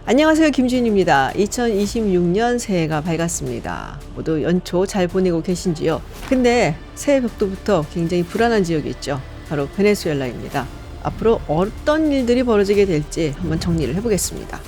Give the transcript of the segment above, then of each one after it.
안녕하세요, 김주인입니다. 2026년 새해가 밝았습니다. 모두 연초 잘 보내고 계신지요? 근데 새해 벽도부터 굉장히 불안한 지역이 있죠. 바로 베네수엘라입니다. 앞으로 어떤 일들이 벌어지게 될지 한번 정리를 해보겠습니다.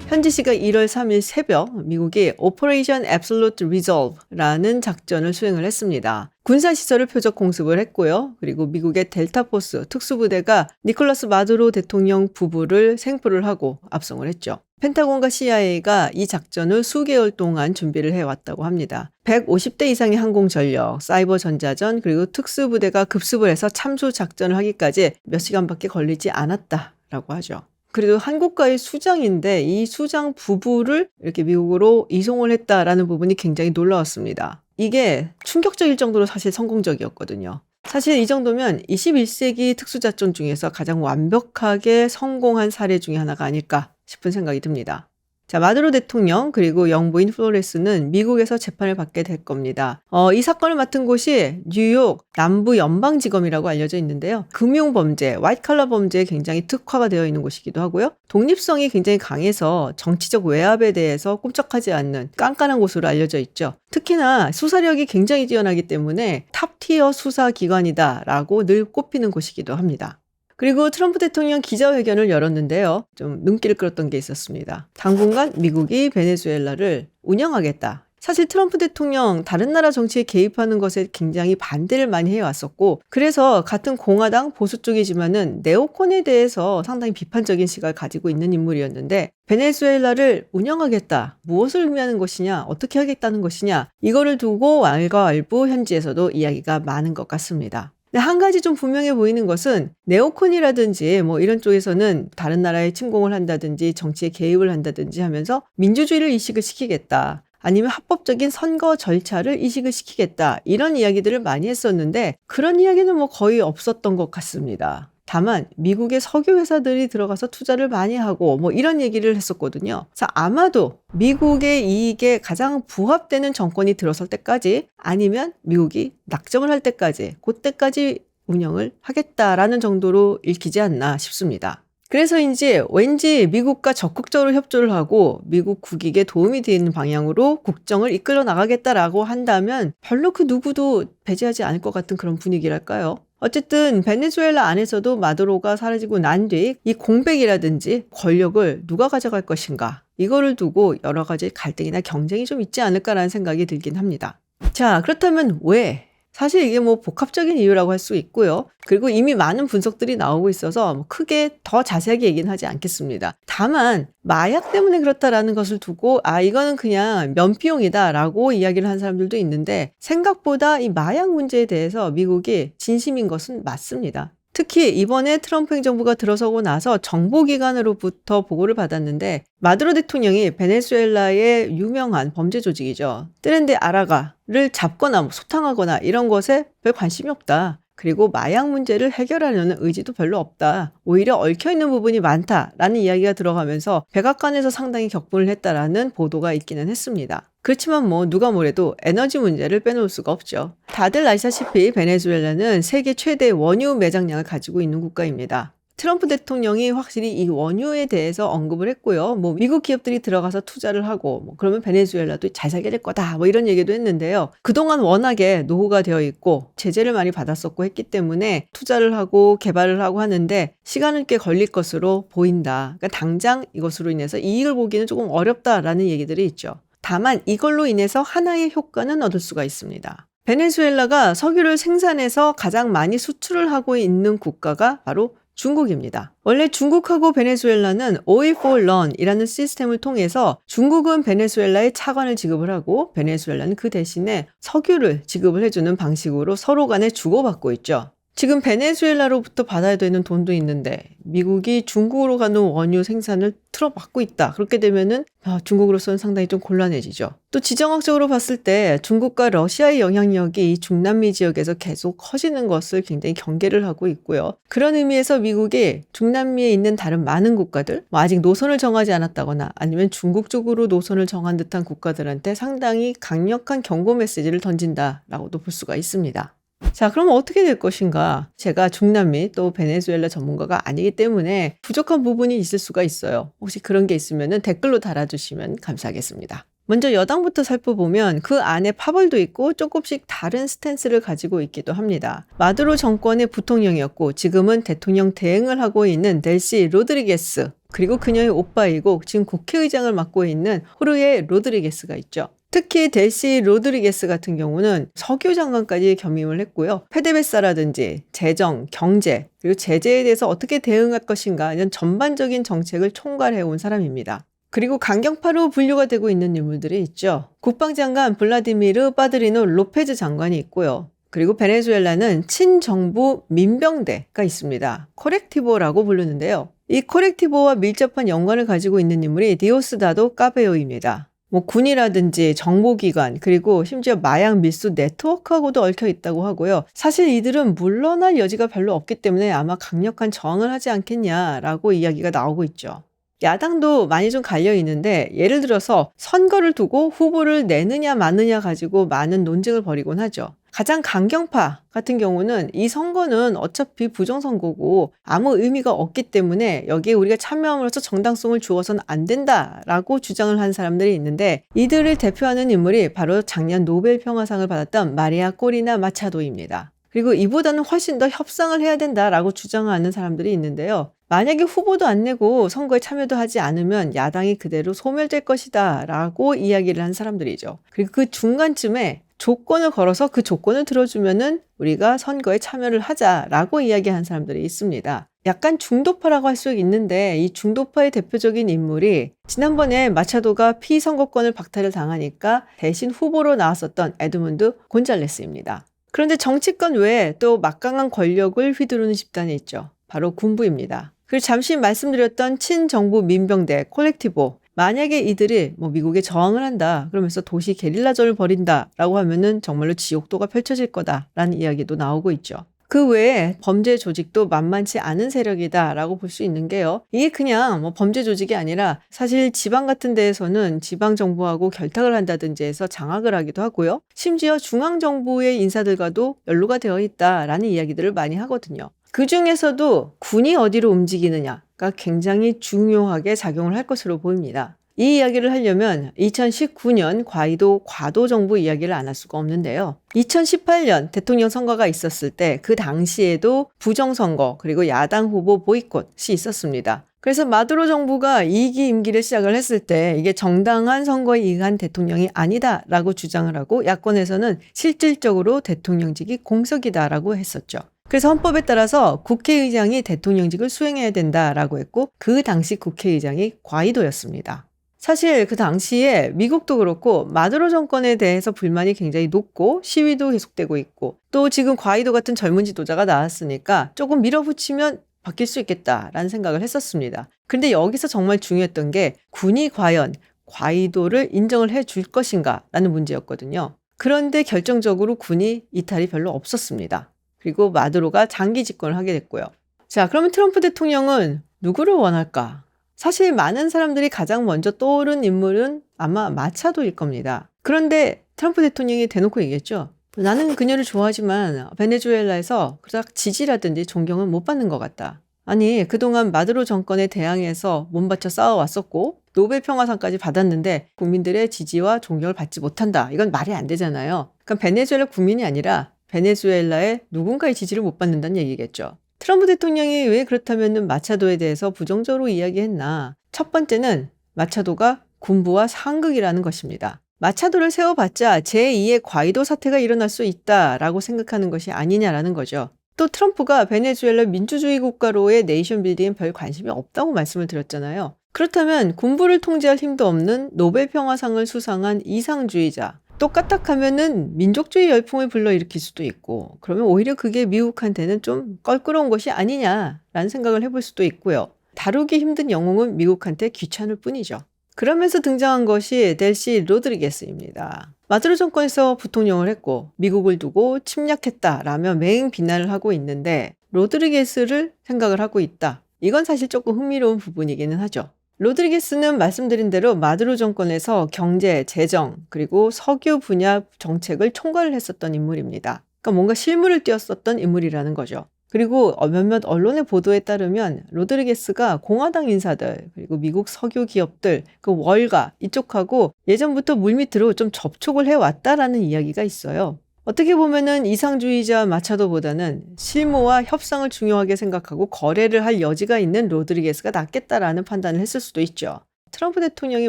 현지 시각 1월 3일 새벽 미국이 Operation Absolute Resolve라는 작전을 수행을 했습니다. 군사시설을 표적 공습을 했고요. 그리고 미국의 델타포스 특수부대가 니콜라스 마두로 대통령 부부를 생포를 하고 압송을 했죠. 펜타곤과 CIA가 이 작전을 수개월 동안 준비를 해왔다고 합니다. 150대 이상의 항공전력, 사이버 전자전, 그리고 특수부대가 급습을 해서 참수 작전을 하기까지 몇 시간밖에 걸리지 않았다라고 하죠. 그래도 한국과의 수장인데 이 수장 부부를 이렇게 미국으로 이송을 했다라는 부분이 굉장히 놀라웠습니다. 이게 충격적일 정도로 사실 성공적이었거든요. 사실 이 정도면 21세기 특수작전 중에서 가장 완벽하게 성공한 사례 중에 하나가 아닐까 싶은 생각이 듭니다. 자, 마두로 대통령 그리고 영부인 플로레스는 미국에서 재판을 받게 될 겁니다. 이 사건을 맡은 곳이 뉴욕 남부연방지검이라고 알려져 있는데요. 금융범죄, 화이트칼라 범죄에 굉장히 특화가 되어 있는 곳이기도 하고요. 독립성이 굉장히 강해서 정치적 외압에 대해서 꼼짝하지 않는 깐깐한 곳으로 알려져 있죠. 특히나 수사력이 굉장히 뛰어나기 때문에 탑티어 수사기관이다라고 늘 꼽히는 곳이기도 합니다. 그리고 트럼프 대통령 기자회견을 열었는데요. 좀 눈길을 끌었던 게 있었습니다. 당분간 미국이 베네수엘라를 운영하겠다. 사실 트럼프 대통령 다른 나라 정치에 개입하는 것에 굉장히 반대를 많이 해왔었고, 그래서 같은 공화당 보수 쪽이지만은 네오콘에 대해서 상당히 비판적인 시각을 가지고 있는 인물이었는데, 베네수엘라를 운영하겠다. 무엇을 의미하는 것이냐, 어떻게 하겠다는 것이냐, 이거를 두고 알과알부 현지에서도 이야기가 많은 것 같습니다. 근데 한 가지 좀 분명해 보이는 것은 네오콘이라든지 뭐 이런 쪽에서는 다른 나라에 침공을 한다든지 정치에 개입을 한다든지 하면서 민주주의를 이식을 시키겠다. 아니면 합법적인 선거 절차를 이식을 시키겠다. 이런 이야기들을 많이 했었는데 그런 이야기는 뭐 거의 없었던 것 같습니다. 다만 미국의 석유 회사들이 들어가서 투자를 많이 하고 뭐 이런 얘기를 했었거든요. 그래서 아마도 미국의 이익에 가장 부합되는 정권이 들어설 때까지 아니면 미국이 낙점을 할 때까지 그때까지 운영을 하겠다라는 정도로 읽히지 않나 싶습니다. 그래서인지 왠지 미국과 적극적으로 협조를 하고 미국 국익에 도움이 되는 방향으로 국정을 이끌어 나가겠다라고 한다면 별로 그 누구도 배제하지 않을 것 같은 그런 분위기랄까요? 어쨌든 베네수엘라 안에서도 마두로가 사라지고 난 뒤 이 공백이라든지 권력을 누가 가져갈 것인가 이거를 두고 여러 가지 갈등이나 경쟁이 좀 있지 않을까라는 생각이 들긴 합니다. 자, 그렇다면 왜? 사실 이게 뭐 복합적인 이유라고 할 수 있고요. 그리고 이미 많은 분석들이 나오고 있어서 뭐 크게 더 자세하게 얘기는 하지 않겠습니다. 다만 마약 때문에 그렇다라는 것을 두고 이거는 그냥 면피용이다라고 이야기를 한 사람들도 있는데 생각보다 이 마약 문제에 대해서 미국이 진심인 것은 맞습니다. 특히 이번에 트럼프 행정부가 들어서고 나서 정보기관으로부터 보고를 받았는데 마두로 대통령이 베네수엘라의 유명한 범죄 조직이죠. 뜨렌데 아라가를 잡거나 소탕하거나 이런 것에 별 관심이 없다. 그리고 마약 문제를 해결하려는 의지도 별로 없다. 오히려 얽혀있는 부분이 많다라는 이야기가 들어가면서 백악관에서 상당히 격분을 했다라는 보도가 있기는 했습니다. 그렇지만 뭐 누가 뭐래도 에너지 문제를 빼놓을 수가 없죠. 다들 아시다시피 베네수엘라는 세계 최대 원유 매장량을 가지고 있는 국가입니다. 트럼프 대통령이 확실히 이 원유에 대해서 언급을 했고요. 뭐 미국 기업들이 들어가서 투자를 하고 뭐 그러면 베네수엘라도 잘 살게 될 거다. 뭐 이런 얘기도 했는데요. 그동안 워낙에 노후가 되어 있고 제재를 많이 받았었고 했기 때문에 투자를 하고 개발을 하고 하는데 시간은 꽤 걸릴 것으로 보인다. 그러니까 당장 이것으로 인해서 이익을 보기는 조금 어렵다라는 얘기들이 있죠. 다만 이걸로 인해서 하나의 효과는 얻을 수가 있습니다. 베네수엘라가 석유를 생산해서 가장 많이 수출을 하고 있는 국가가 바로 중국입니다. 원래 중국하고 베네수엘라는 Oil for Loan이라는 시스템을 통해서 중국은 베네수엘라에 차관을 지급을 하고 베네수엘라는 그 대신에 석유를 지급을 해주는 방식으로 서로 간에 주고받고 있죠. 지금 베네수엘라로부터 받아야 되는 돈도 있는데 미국이 중국으로 가는 원유 생산을 틀어막고 있다. 그렇게 되면은 중국으로서는 상당히 좀 곤란해지죠. 또 지정학적으로 봤을 때 중국과 러시아의 영향력이 중남미 지역에서 계속 커지는 것을 굉장히 경계를 하고 있고요. 그런 의미에서 미국이 중남미에 있는 다른 많은 국가들, 아직 노선을 정하지 않았다거나 아니면 중국 쪽으로 노선을 정한 듯한 국가들한테 상당히 강력한 경고 메시지를 던진다라고도 볼 수가 있습니다. 자, 그럼 어떻게 될 것인가? 제가 중남미 또 베네수엘라 전문가가 아니기 때문에 부족한 부분이 있을 수가 있어요. 혹시 그런 게 있으면 댓글로 달아주시면 감사하겠습니다. 먼저 여당부터 살펴보면 그 안에 파벌도 있고 조금씩 다른 스탠스를 가지고 있기도 합니다. 마두로 정권의 부통령이었고 지금은 대통령 대행을 하고 있는 델시 로드리게스, 그리고 그녀의 오빠이고 지금 국회의장을 맡고 있는 호르헤 로드리게스가 있죠. 특히 델시 로드리게스 같은 경우는 석유 장관까지 겸임을 했고요. 페데베사라든지 재정, 경제, 그리고 제재에 대해서 어떻게 대응할 것인가 이런 전반적인 정책을 총괄해온 사람입니다. 그리고 강경파로 분류가 되고 있는 인물들이 있죠. 국방장관 블라디미르 파드리노 로페즈 장관이 있고요. 그리고 베네수엘라는 친정부 민병대가 있습니다. 코렉티보라고 부르는데요. 이 코렉티보와 밀접한 연관을 가지고 있는 인물이 디오스다도 까베오입니다. 군이라든지 정보기관, 그리고 심지어 마약 밀수 네트워크하고도 얽혀 있다고 하고요. 사실 이들은 물러날 여지가 별로 없기 때문에 아마 강력한 저항을 하지 않겠냐라고 이야기가 나오고 있죠. 야당도 많이 좀 갈려 있는데 예를 들어서 선거를 두고 후보를 내느냐 마느냐 가지고 많은 논쟁을 벌이곤 하죠. 가장 강경파 같은 경우는 이 선거는 어차피 부정선거고 아무 의미가 없기 때문에 여기에 우리가 참여함으로써 정당성을 주어서는 안 된다라고 주장을 한 사람들이 있는데, 이들을 대표하는 인물이 바로 작년 노벨 평화상을 받았던 마리아 꼬리나 마차도입니다. 그리고 이보다는 훨씬 더 협상을 해야 된다라고 주장하는 사람들이 있는데요. 만약에 후보도 안 내고 선거에 참여도 하지 않으면 야당이 그대로 소멸될 것이다 라고 이야기를 한 사람들이죠. 그리고 그 중간쯤에 조건을 걸어서 그 조건을 들어주면은 우리가 선거에 참여를 하자라고 이야기한 사람들이 있습니다. 약간 중도파라고 할 수 있는데 이 중도파의 대표적인 인물이 지난번에 마차도가 피선거권을 박탈을 당하니까 대신 후보로 나왔었던 에드문드 곤잘레스입니다. 그런데 정치권 외에 또 막강한 권력을 휘두르는 집단이 있죠. 바로 군부입니다. 그리고 잠시 말씀드렸던 친정부 민병대 콜렉티보, 만약에 이들이 미국에 저항을 한다 그러면서 도시 게릴라전을 벌인다라고 하면은 정말로 지옥도가 펼쳐질 거다라는 이야기도 나오고 있죠. 그 외에 범죄 조직도 만만치 않은 세력이다라고 볼 수 있는 게요. 이게 그냥 범죄 조직이 아니라 사실 지방 같은 데에서는 지방 정부하고 결탁을 한다든지 해서 장악을 하기도 하고요. 심지어 중앙 정부의 인사들과도 연루가 되어 있다라는 이야기들을 많이 하거든요. 그 중에서도 군이 어디로 움직이느냐가 굉장히 중요하게 작용을 할 것으로 보입니다. 이 이야기를 하려면 2019년 과도 정부 이야기를 안 할 수가 없는데요. 2018년 대통령 선거가 있었을 때 그 당시에도 부정선거 그리고 야당 후보 보이콧이 있었습니다. 그래서 마두로 정부가 2기 임기를 시작을 했을 때 이게 정당한 선거에 의한 대통령이 아니다라고 주장을 하고 야권에서는 실질적으로 대통령직이 공석이다라고 했었죠. 그래서 헌법에 따라서 국회의장이 대통령직을 수행해야 된다라고 했고 그 당시 국회의장이 과이도였습니다. 사실 그 당시에 미국도 그렇고 마두로 정권에 대해서 불만이 굉장히 높고 시위도 계속되고 있고 또 지금 과이도 같은 젊은 지도자가 나왔으니까 조금 밀어붙이면 바뀔 수 있겠다라는 생각을 했었습니다. 그런데 여기서 정말 중요했던 게 군이 과연 과이도를 인정을 해줄 것인가 라는 문제였거든요. 그런데 결정적으로 군이 이탈이 별로 없었습니다. 그리고 마두로가 장기 집권을 하게 됐고요. 자, 그러면 트럼프 대통령은 누구를 원할까? 사실 많은 사람들이 가장 먼저 떠오른 인물은 아마 마차도일 겁니다. 그런데 트럼프 대통령이 대놓고 얘기했죠. 나는 그녀를 좋아하지만 베네수엘라에서 그닥 지지라든지 존경은 못 받는 것 같다. 아니, 그동안 마두로 정권에 대항해서 몸바쳐 싸워왔었고 노벨 평화상까지 받았는데 국민들의 지지와 존경을 받지 못한다. 이건 말이 안 되잖아요. 그러니까 베네수엘라 국민이 아니라 베네수엘라의 누군가의 지지를 못 받는다는 얘기겠죠. 트럼프 대통령이 왜 그렇다면 마차도에 대해서 부정적으로 이야기했나? 첫 번째는 마차도가 군부와 상극이라는 것입니다. 마차도를 세워봤자 제2의 과이도 사태가 일어날 수 있다라고 생각하는 것이 아니냐라는 거죠. 또 트럼프가 베네수엘라 민주주의 국가로의 네이션 빌딩에 별 관심이 없다고 말씀을 드렸잖아요. 그렇다면 군부를 통제할 힘도 없는 노벨 평화상을 수상한 이상주의자, 또 까딱하면은 민족주의 열풍을 불러일으킬 수도 있고 그러면 오히려 그게 미국한테는 좀 껄끄러운 것이 아니냐라는 생각을 해볼 수도 있고요. 다루기 힘든 영웅은 미국한테 귀찮을 뿐이죠. 그러면서 등장한 것이 델시 로드리게스입니다. 마두로 정권에서 부통령을 했고 미국을 두고 침략했다라며 맹 비난을 하고 있는데 로드리게스를 생각을 하고 있다. 이건 사실 조금 흥미로운 부분이기는 하죠. 로드리게스는 말씀드린 대로 마두로 정권에서 경제, 재정, 그리고 석유 분야 정책을 총괄을 했었던 인물입니다. 그러니까 뭔가 실물을 띄었었던 인물이라는 거죠. 그리고 몇몇 언론의 보도에 따르면 로드리게스가 공화당 인사들 그리고 미국 석유 기업들 그 월가 이쪽하고 예전부터 물밑으로 좀 접촉을 해왔다라는 이야기가 있어요. 어떻게 보면은 이상주의자 마차도보다는 실무와 협상을 중요하게 생각하고 거래를 할 여지가 있는 로드리게스가 낫겠다라는 판단을 했을 수도 있죠. 트럼프 대통령이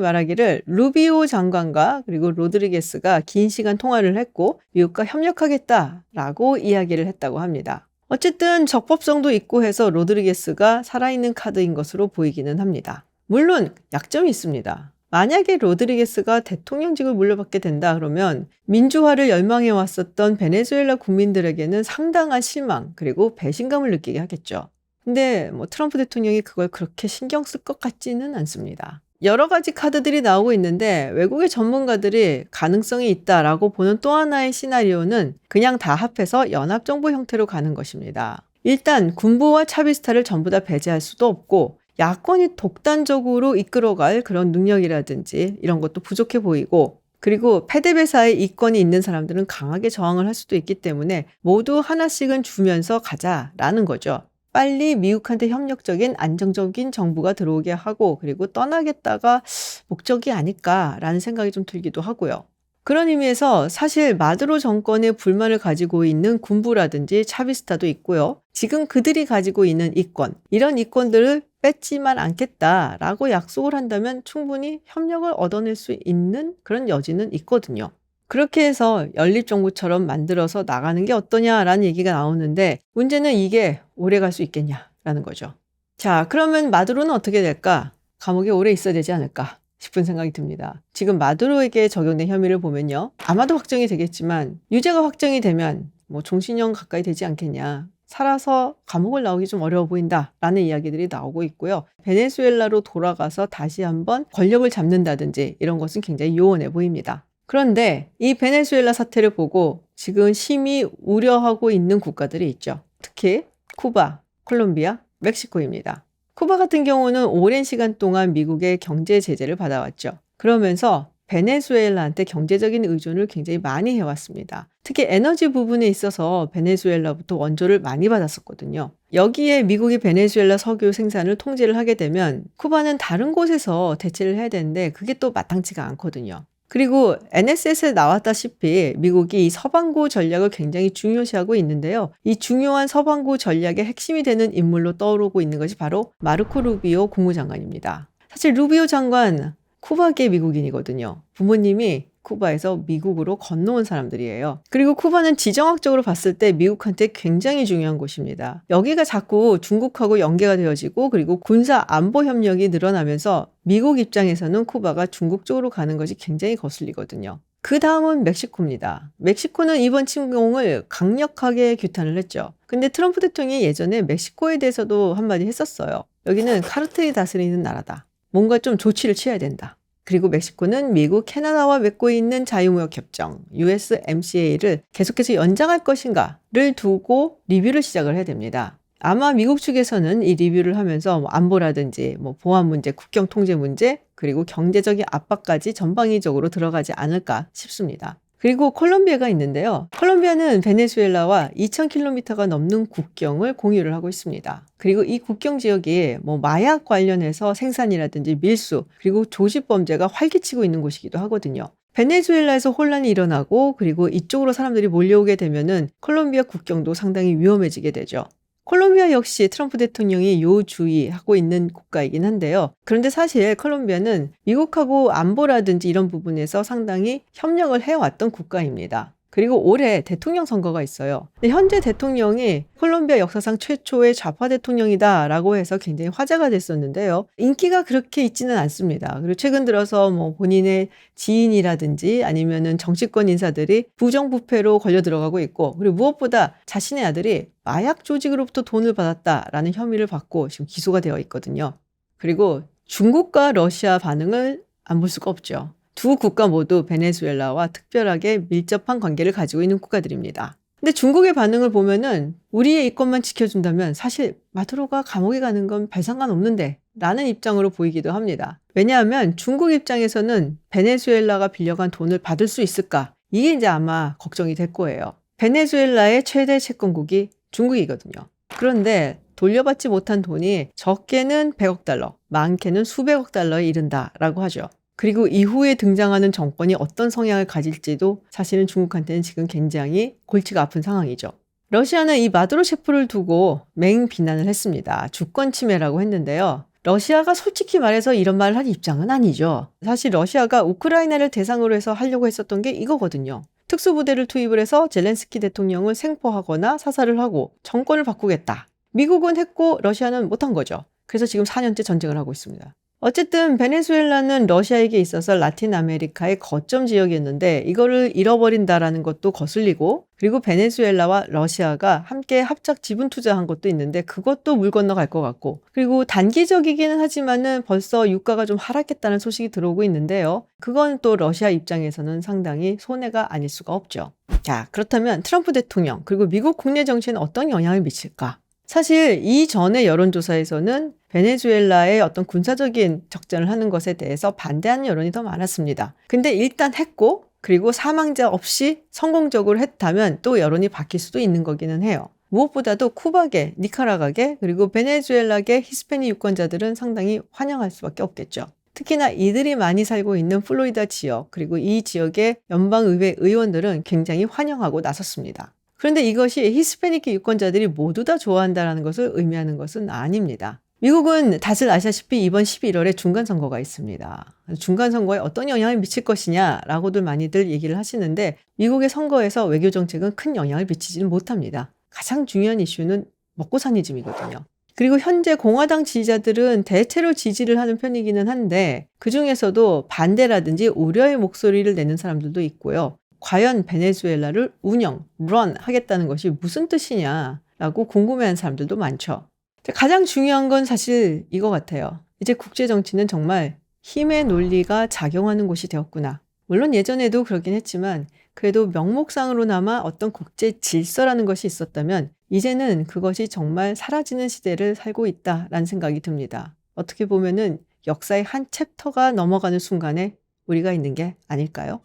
말하기를 루비오 장관과 그리고 로드리게스가 긴 시간 통화를 했고 미국과 협력하겠다라고 이야기를 했다고 합니다. 어쨌든 적법성도 있고 해서 로드리게스가 살아있는 카드인 것으로 보이기는 합니다. 물론 약점이 있습니다. 만약에 로드리게스가 대통령직을 물려받게 된다 그러면 민주화를 열망해 왔었던 베네수엘라 국민들에게는 상당한 실망 그리고 배신감을 느끼게 하겠죠. 근데 트럼프 대통령이 그걸 그렇게 신경 쓸 것 같지는 않습니다. 여러 가지 카드들이 나오고 있는데 외국의 전문가들이 가능성이 있다라고 보는 또 하나의 시나리오는 그냥 다 합해서 연합정부 형태로 가는 것입니다. 일단 군부와 차비스타를 전부 다 배제할 수도 없고 야권이 독단적으로 이끌어갈 그런 능력이라든지 이런 것도 부족해 보이고 그리고 패대배사의 이권이 있는 사람들은 강하게 저항을 할 수도 있기 때문에 모두 하나씩은 주면서 가자라는 거죠. 빨리 미국한테 협력적인 안정적인 정부가 들어오게 하고 그리고 떠나겠다가 목적이 아닐까라는 생각이 좀 들기도 하고요. 그런 의미에서 사실 마두로 정권에 불만을 가지고 있는 군부라든지 차비스타도 있고요. 지금 그들이 가지고 있는 이권, 이런 이권들을 뺏지만 않겠다라고 약속을 한다면 충분히 협력을 얻어낼 수 있는 그런 여지는 있거든요. 그렇게 해서 연립정부처럼 만들어서 나가는 게 어떠냐라는 얘기가 나오는데 문제는 이게 오래 갈 수 있겠냐라는 거죠. 자, 그러면 마두로는 어떻게 될까? 감옥에 오래 있어야 되지 않을까 싶은 생각이 듭니다. 지금 마두로에게 적용된 혐의를 보면요. 아마도 확정이 되겠지만 유죄가 확정이 되면 종신형 가까이 되지 않겠냐. 살아서 감옥을 나오기 좀 어려워 보인다라는 이야기들이 나오고 있고요. 베네수엘라로 돌아가서 다시 한번 권력을 잡는다든지 이런 것은 굉장히 요원해 보입니다. 그런데 이 베네수엘라 사태를 보고 지금 심히 우려하고 있는 국가들이 있죠. 특히 쿠바, 콜롬비아, 멕시코입니다. 쿠바 같은 경우는 오랜 시간 동안 미국의 경제 제재를 받아왔죠. 그러면서 베네수엘라한테 경제적인 의존을 굉장히 많이 해왔습니다. 특히 에너지 부분에 있어서 베네수엘라부터 원조를 많이 받았었거든요. 여기에 미국이 베네수엘라 석유 생산을 통제를 하게 되면 쿠바는 다른 곳에서 대체를 해야 되는데 그게 또 마땅치가 않거든요. 그리고 NSS에 나왔다시피 미국이 이 서방구 전략을 굉장히 중요시하고 있는데요. 이 중요한 서방구 전략의 핵심이 되는 인물로 떠오르고 있는 것이 바로 마르코 루비오 국무장관입니다. 사실 루비오 장관 쿠바계 미국인이거든요. 부모님이 쿠바에서 미국으로 건너온 사람들이에요. 그리고 쿠바는 지정학적으로 봤을 때 미국한테 굉장히 중요한 곳입니다. 여기가 자꾸 중국하고 연계가 되어지고 그리고 군사 안보 협력이 늘어나면서 미국 입장에서는 쿠바가 중국 쪽으로 가는 것이 굉장히 거슬리거든요. 그 다음은 멕시코입니다. 멕시코는 이번 침공을 강력하게 규탄을 했죠. 근데 트럼프 대통령이 예전에 멕시코에 대해서도 한마디 했었어요. 여기는 카르텔이 다스리는 나라다. 뭔가 좀 조치를 취해야 된다. 그리고 멕시코는 미국, 캐나다와 맺고 있는 자유무역 협정 USMCA를 계속해서 연장할 것인가를 두고 리뷰를 시작을 해야 됩니다. 아마 미국 측에서는 이 리뷰를 하면서 안보라든지 보안 문제, 국경 통제 문제, 그리고 경제적인 압박까지 전방위적으로 들어가지 않을까 싶습니다. 그리고 콜롬비아가 있는데요. 콜롬비아는 베네수엘라와 2,000km가 넘는 국경을 공유를 하고 있습니다. 그리고 이 국경 지역이 마약 관련해서 생산이라든지 밀수, 그리고 조직범죄가 활기치고 있는 곳이기도 하거든요. 베네수엘라에서 혼란이 일어나고 그리고 이쪽으로 사람들이 몰려오게 되면은 콜롬비아 국경도 상당히 위험해지게 되죠. 콜롬비아 역시 트럼프 대통령이 요주의하고 있는 국가이긴 한데요. 그런데 사실 콜롬비아는 미국하고 안보라든지 이런 부분에서 상당히 협력을 해왔던 국가입니다. 그리고 올해 대통령 선거가 있어요. 근데 현재 대통령이 콜롬비아 역사상 최초의 좌파 대통령이다라고 해서 굉장히 화제가 됐었는데요. 인기가 그렇게 있지는 않습니다. 그리고 최근 들어서 본인의 지인이라든지 아니면은 정치권 인사들이 부정부패로 걸려 들어가고 있고, 그리고 무엇보다 자신의 아들이 마약 조직으로부터 돈을 받았다라는 혐의를 받고 지금 기소가 되어 있거든요. 그리고 중국과 러시아 반응을 안 볼 수가 없죠. 두 국가 모두 베네수엘라와 특별하게 밀접한 관계를 가지고 있는 국가들입니다. 근데 중국의 반응을 보면은 우리의 이권만 지켜준다면 사실 마두로가 감옥에 가는 건 별 상관없는데 라는 입장으로 보이기도 합니다. 왜냐하면 중국 입장에서는 베네수엘라가 빌려간 돈을 받을 수 있을까? 이게 이제 아마 걱정이 될 거예요. 베네수엘라의 최대 채권국이 중국이거든요. 그런데 돌려받지 못한 돈이 적게는 100억 달러, 많게는 수백억 달러에 이른다라고 하죠. 그리고 이후에 등장하는 정권이 어떤 성향을 가질지도 사실은 중국한테는 지금 굉장히 골치가 아픈 상황이죠. 러시아는 이 마두로 셰프를 두고 맹 비난을 했습니다. 주권 침해라고 했는데요. 러시아가 솔직히 말해서 이런 말을 할 입장은 아니죠. 사실 러시아가 우크라이나를 대상으로 해서 하려고 했었던 게 이거거든요. 특수부대를 투입을 해서 젤렌스키 대통령을 생포하거나 사살을 하고 정권을 바꾸겠다. 미국은 했고 러시아는 못한 거죠. 그래서 지금 4년째 전쟁을 하고 있습니다. 어쨌든 베네수엘라는 러시아에게 있어서 라틴 아메리카의 거점 지역이었는데 이거를 잃어버린다라는 것도 거슬리고, 그리고 베네수엘라와 러시아가 함께 합작 지분 투자한 것도 있는데 그것도 물 건너갈 것 같고, 그리고 단기적이기는 하지만은 벌써 유가가 좀 하락했다는 소식이 들어오고 있는데요. 그건 또 러시아 입장에서는 상당히 손해가 아닐 수가 없죠. 자, 그렇다면 트럼프 대통령 그리고 미국 국내 정치에는 어떤 영향을 미칠까? 사실 이전의 여론조사에서는 베네수엘라의 어떤 군사적인 적전을 하는 것에 대해서 반대하는 여론이 더 많았습니다. 근데 일단 했고, 그리고 사망자 없이 성공적으로 했다면 또 여론이 바뀔 수도 있는 거기는 해요. 무엇보다도 쿠바계, 니카라과계, 그리고 베네수엘라계 히스패닉 유권자들은 상당히 환영할 수밖에 없겠죠. 특히나 이들이 많이 살고 있는 플로리다 지역, 그리고 이 지역의 연방의회 의원들은 굉장히 환영하고 나섰습니다. 그런데 이것이 히스패닉 유권자들이 모두 다 좋아한다는 것을 의미하는 것은 아닙니다. 미국은 다들 아시다시피 이번 11월에 중간선거가 있습니다. 중간선거에 어떤 영향을 미칠 것이냐라고들 많이들 얘기를 하시는데, 미국의 선거에서 외교정책은 큰 영향을 미치지는 못합니다. 가장 중요한 이슈는 먹고사니즘이거든요. 그리고 현재 공화당 지지자들은 대체로 지지를 하는 편이기는 한데 그중에서도 반대라든지 우려의 목소리를 내는 사람들도 있고요. 과연 베네수엘라를 run 하겠다는 것이 무슨 뜻이냐라고 궁금해하는 사람들도 많죠. 가장 중요한 건 사실 이거 같아요. 이제 국제정치는 정말 힘의 논리가 작용하는 곳이 되었구나. 물론 예전에도 그렇긴 했지만 그래도 명목상으로나마 어떤 국제 질서라는 것이 있었다면 이제는 그것이 정말 사라지는 시대를 살고 있다라는 생각이 듭니다. 어떻게 보면은 역사의 한 챕터가 넘어가는 순간에 우리가 있는 게 아닐까요?